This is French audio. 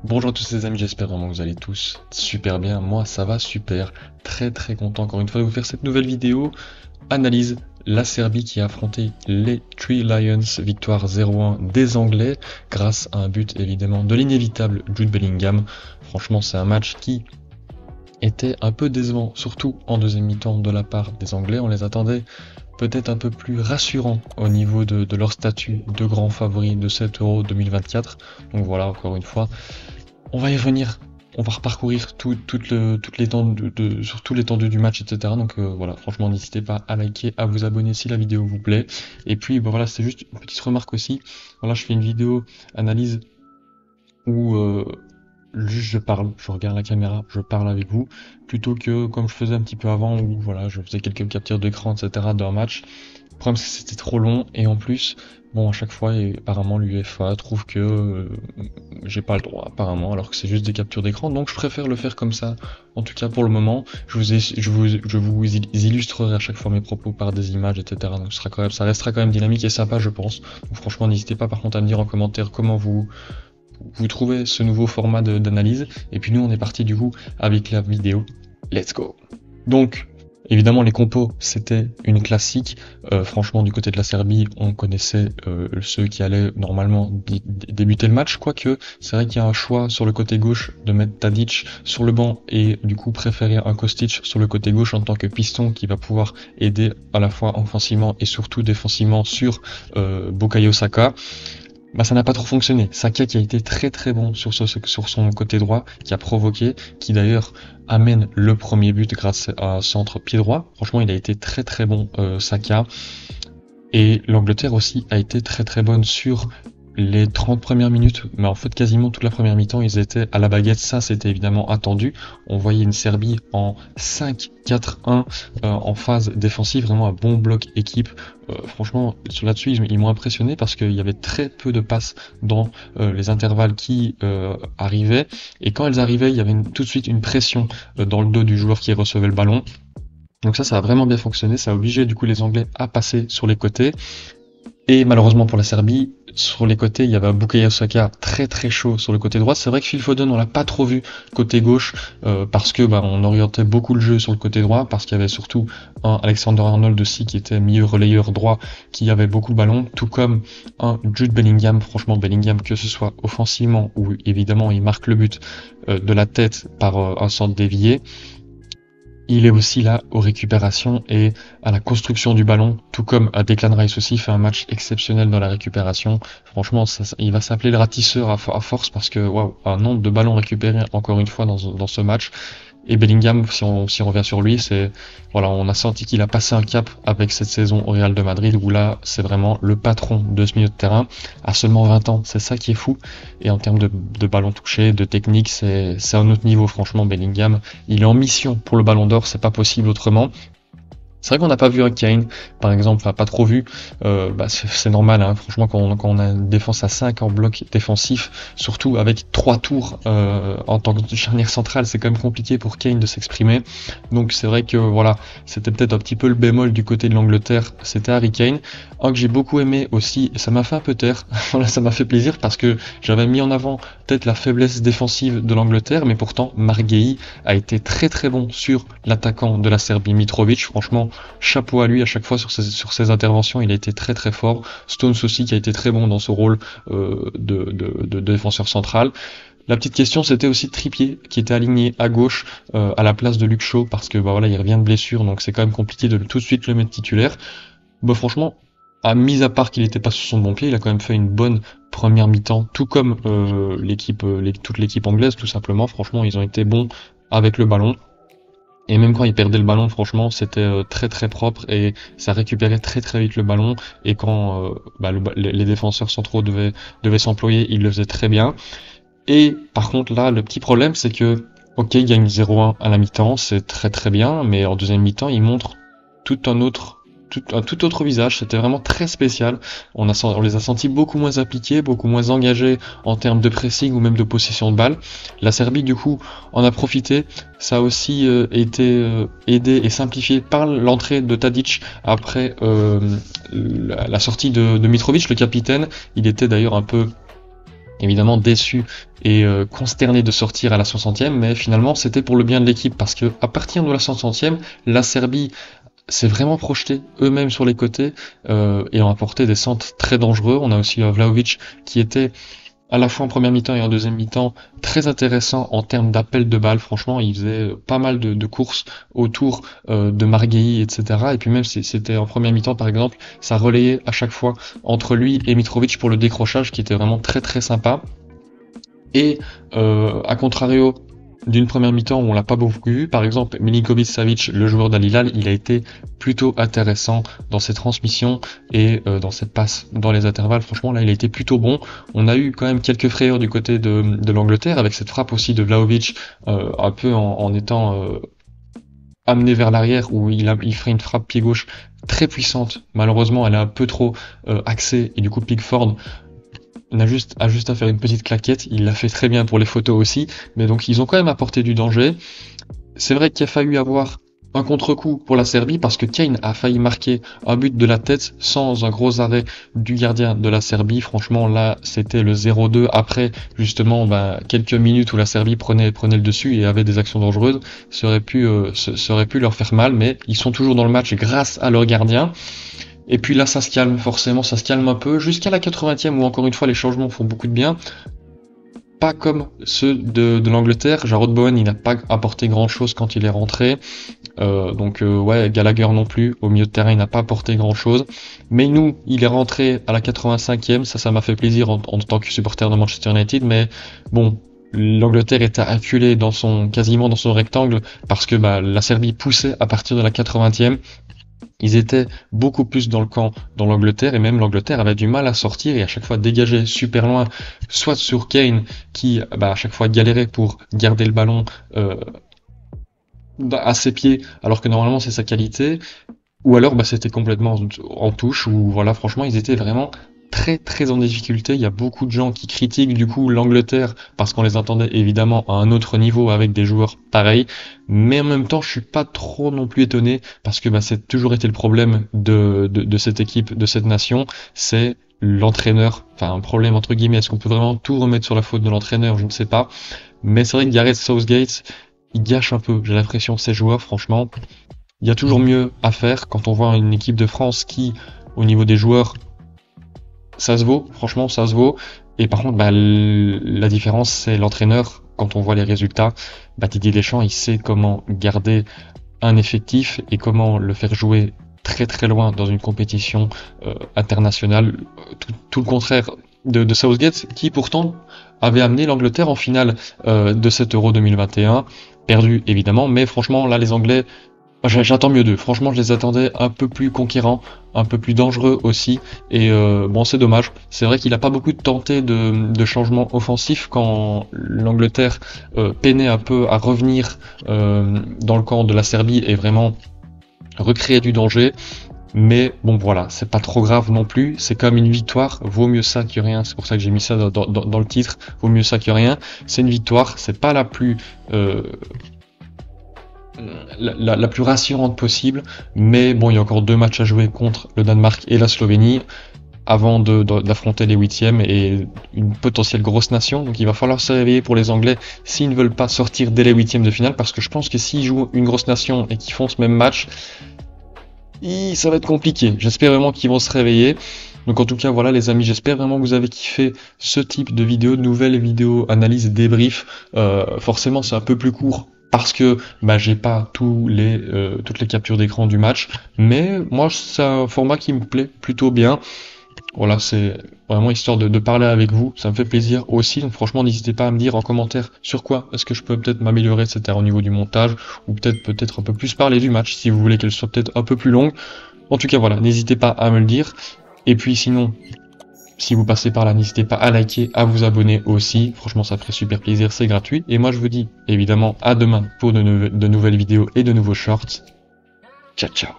Bonjour à tous les amis, j'espère vraiment que vous allez tous super bien. Moi ça va super, très content encore une fois de vous faire cette nouvelle vidéo. Analyse la Serbie qui a affronté les Three Lions, victoire 0-1 des Anglais grâce à un but évidemment de l'inévitable Jude Bellingham. Franchement c'est un match qui était un peu décevant, surtout en deuxième mi-temps de la part des Anglais. On les attendait peut-être un peu plus rassurants au niveau de leur statut de grand favori de cet Euro 2024. Donc voilà, encore une fois, on va y revenir. On va reparcourir toute l'étendue sur tout l'étendue du match, etc. Donc voilà, franchement, n'hésitez pas à liker, à vous abonner si la vidéo vous plaît. Et puis bah, voilà, c'est juste une petite remarque aussi. Voilà, je fais une vidéo analyse où juste je parle, je regarde la caméra, je parle avec vous, plutôt que comme je faisais un petit peu avant, où voilà, je faisais quelques captures d'écran, etc. d'un match. Le problème c'est que c'était trop long, et en plus, bon, à chaque fois, et apparemment l'UEFA trouve que j'ai pas le droit, apparemment, alors que c'est juste des captures d'écran, donc je préfère le faire comme ça, en tout cas pour le moment. Je vous illustrerai à chaque fois mes propos par des images, etc. Donc ça restera quand même dynamique et sympa, je pense. Donc franchement, n'hésitez pas par contre à me dire en commentaire comment vous trouvez ce nouveau format d'analyse. Et puis nous, on est parti du coup avec la vidéo. Let's go. Donc, évidemment, les compos, c'était une classique. Franchement, du côté de la Serbie, on connaissait ceux qui allaient normalement débuter le match. Quoique, c'est vrai qu'il y a un choix sur le côté gauche de mettre Tadic sur le banc et du coup préférer un Kostic sur le côté gauche en tant que piston qui va pouvoir aider à la fois offensivement et surtout défensivement sur Bukayo Saka. Bah ça n'a pas trop fonctionné. Saka qui a été très bon sur son côté droit, qui a provoqué, qui d'ailleurs amène le premier but grâce à un centre pied droit. Franchement, il a été très bon Saka. Et l'Angleterre aussi a été très bonne sur les 30 premières minutes, mais en fait quasiment toute la première mi-temps ils étaient à la baguette. Ça c'était évidemment attendu. On voyait une Serbie en 5-4-1 en phase défensive, vraiment un bon bloc équipe. Franchement là-dessus ils m'ont impressionné parce qu'il y avait très peu de passes dans les intervalles qui arrivaient, et quand elles arrivaient il y avait tout de suite une pression dans le dos du joueur qui recevait le ballon. Donc ça a vraiment bien fonctionné, ça a obligé du coup les Anglais à passer sur les côtés. Et malheureusement pour la Serbie, sur les côtés, il y avait Bukayo Saka très chaud sur le côté droit. C'est vrai que Phil Foden, on l'a pas trop vu côté gauche parce que on orientait beaucoup le jeu sur le côté droit, parce qu'il y avait surtout un Alexander-Arnold aussi qui était milieu relayeur droit, qui avait beaucoup le ballon, tout comme un Jude Bellingham. Franchement, Bellingham, que ce soit offensivement ou évidemment il marque le but de la tête par un centre dévié, il est aussi là aux récupérations et à la construction du ballon, tout comme Declan Rice aussi fait un match exceptionnel dans la récupération. Franchement, il va s'appeler le ratisseur à force, parce que waouh, un nombre de ballons récupérés encore une fois dans ce match. Et Bellingham, si on revient sur lui, voilà, on a senti qu'il a passé un cap avec cette saison au Real de Madrid, où là, c'est vraiment le patron de ce milieu de terrain. À seulement 20 ans, c'est ça qui est fou. Et en termes de ballons touchés, de technique, c'est un autre niveau, franchement, Bellingham. Il est en mission pour le Ballon d'Or, c'est pas possible autrement. C'est vrai qu'on n'a pas vu un Kane, par exemple, enfin pas trop vu, c'est normal, hein. Franchement quand on a une défense à 5 en bloc défensif, surtout avec 3 tours en tant que charnière centrale, c'est quand même compliqué pour Kane de s'exprimer. Donc c'est vrai que voilà, c'était peut-être un petit peu le bémol du côté de l'Angleterre, c'était Harry Kane. Un que j'ai beaucoup aimé aussi, et ça m'a fait un peu taire, voilà, ça m'a fait plaisir parce que j'avais mis en avant peut-être la faiblesse défensive de l'Angleterre, mais pourtant Marc Guéhi a été très bon sur l'attaquant de la Serbie, Mitrovic. Franchement, chapeau à lui à chaque fois sur ses interventions, il a été très fort. Stones aussi qui a été très bon dans ce rôle de défenseur central. La petite question, c'était aussi Trippier qui était aligné à gauche à la place de Luke Shaw, parce que voilà, il revient de blessure, donc c'est quand même compliqué de tout de suite le mettre titulaire. Franchement, mis à part qu'il n'était pas sur son bon pied, il a quand même fait une bonne première mi-temps, tout comme toute l'équipe anglaise tout simplement. Franchement, ils ont été bons avec le ballon. Et même quand il perdait le ballon, franchement, c'était très propre, et ça récupérait très vite le ballon. Et quand les défenseurs centraux devaient s'employer, ils le faisaient très bien. Et par contre là, le petit problème, c'est que ok, il gagne 0-1 à la mi-temps, c'est très bien, mais en deuxième mi-temps, il montre un tout autre visage. C'était vraiment très spécial. On les a sentis beaucoup moins appliqués, beaucoup moins engagés en termes de pressing ou même de possession de balle. La Serbie du coup en a profité. Ça a aussi été aidé et simplifié par l'entrée de Tadic après la sortie de Mitrovic, le capitaine. Il était d'ailleurs un peu évidemment déçu et consterné de sortir à la 60e, mais finalement c'était pour le bien de l'équipe parce que à partir de la 60e, la Serbie s'est vraiment projeté eux-mêmes sur les côtés et ont apporté des centres très dangereux. On a aussi Vlahovic qui était à la fois en première mi-temps et en deuxième mi-temps très intéressant en termes d'appel de balles. Franchement, il faisait pas mal de courses autour de Marguerite, etc. Et puis même si c'était en première mi-temps par exemple, ça relayait à chaque fois entre lui et Mitrovic pour le décrochage qui était vraiment très très sympa. Et à contrario d'une première mi-temps où on l'a pas beaucoup vu, par exemple Milinkovic Savic, le joueur d'Al Hilal, il a été plutôt intéressant dans ses transmissions et dans ses passes dans les intervalles. Franchement là il a été plutôt bon. On a eu quand même quelques frayeurs du côté de l'Angleterre avec cette frappe aussi de Vlahovic un peu en étant amené vers l'arrière où il ferait une frappe pied gauche très puissante. Malheureusement elle est un peu trop axée et du coup Pickford a juste à faire une petite claquette, il l'a fait très bien pour les photos aussi, mais donc ils ont quand même apporté du danger. C'est vrai qu'il a fallu avoir un contre-coup pour la Serbie parce que Kane a failli marquer un but de la tête sans un gros arrêt du gardien de la Serbie. Franchement là c'était le 0-2 après justement quelques minutes où la Serbie prenait le dessus et avait des actions dangereuses. Ça aurait pu leur faire mal, mais ils sont toujours dans le match grâce à leur gardien. Et puis là, ça se calme, forcément, ça se calme un peu, jusqu'à la 80e où encore une fois les changements font beaucoup de bien. Pas comme ceux de l'Angleterre. Jarrod Bowen, il n'a pas apporté grand chose quand il est rentré. Ouais, Gallagher non plus, au milieu de terrain, il n'a pas apporté grand chose. Mais nous, il est rentré à la 85e, ça m'a fait plaisir en tant que supporter de Manchester United, mais bon, l'Angleterre était acculée quasiment dans son rectangle, parce que la Serbie poussait à partir de la 80e. Ils étaient beaucoup plus dans le camp dans l'Angleterre et même l'Angleterre avait du mal à sortir et à chaque fois dégager super loin, soit sur Kane qui à chaque fois galérait pour garder le ballon à ses pieds alors que normalement c'est sa qualité, ou alors c'était complètement en touche où voilà franchement ils étaient vraiment très très en difficulté. Il y a beaucoup de gens qui critiquent du coup l'Angleterre parce qu'on les attendait évidemment à un autre niveau avec des joueurs pareils, mais en même temps je suis pas trop non plus étonné parce que c'est toujours été le problème de cette équipe, de cette nation, c'est l'entraîneur, enfin un problème entre guillemets. Est-ce qu'on peut vraiment tout remettre sur la faute de l'entraîneur? Je ne sais pas, mais c'est vrai que Gareth Southgate il gâche un peu, j'ai l'impression, ces joueurs. Franchement il y a toujours mieux à faire quand on voit une équipe de France qui au niveau des joueurs ça se vaut, franchement ça se vaut. Et par contre la différence c'est l'entraîneur. Quand on voit les résultats, Didier Deschamps il sait comment garder un effectif et comment le faire jouer très très loin dans une compétition internationale, tout le contraire de Southgate qui pourtant avait amené l'Angleterre en finale de cet Euro 2021, perdu évidemment, mais franchement là les Anglais, j'attends mieux d'eux. Franchement, je les attendais un peu plus conquérants, un peu plus dangereux aussi. Et c'est dommage. C'est vrai qu'il a pas beaucoup tenté de changements offensifs quand l'Angleterre peinait un peu à revenir dans le camp de la Serbie et vraiment recréer du danger. Mais bon voilà, c'est pas trop grave non plus. C'est comme une victoire. Vaut mieux ça que rien. C'est pour ça que j'ai mis ça dans le titre. Vaut mieux ça que rien. C'est une victoire. C'est pas la plus la plus rassurante possible, mais bon, il y a encore 2 matchs à jouer contre le Danemark et la Slovénie avant d'affronter les 8e et une potentielle grosse nation. Donc il va falloir se réveiller pour les Anglais s'ils ne veulent pas sortir dès les 8e de finale, parce que je pense que s'ils jouent une grosse nation et qu'ils font ce même match, ça va être compliqué. J'espère vraiment qu'ils vont se réveiller. Donc en tout cas voilà les amis, j'espère vraiment que vous avez kiffé ce type de vidéo, de nouvelles vidéos analyse débrief. Forcément c'est un peu plus court parce que j'ai pas toutes les captures d'écran du match, mais moi c'est un format qui me plaît plutôt bien. Voilà, c'est vraiment histoire de parler avec vous, ça me fait plaisir aussi. Donc franchement n'hésitez pas à me dire en commentaire sur quoi est-ce que je peux peut-être m'améliorer, etc. au niveau du montage, ou peut-être un peu plus parler du match si vous voulez qu'elle soit peut-être un peu plus longue. En tout cas voilà, n'hésitez pas à me le dire. Et puis sinon, si vous passez par là, n'hésitez pas à liker, à vous abonner aussi. Franchement, ça ferait super plaisir, c'est gratuit. Et moi, je vous dis évidemment à demain pour de nouvelles vidéos et de nouveaux shorts. Ciao, ciao.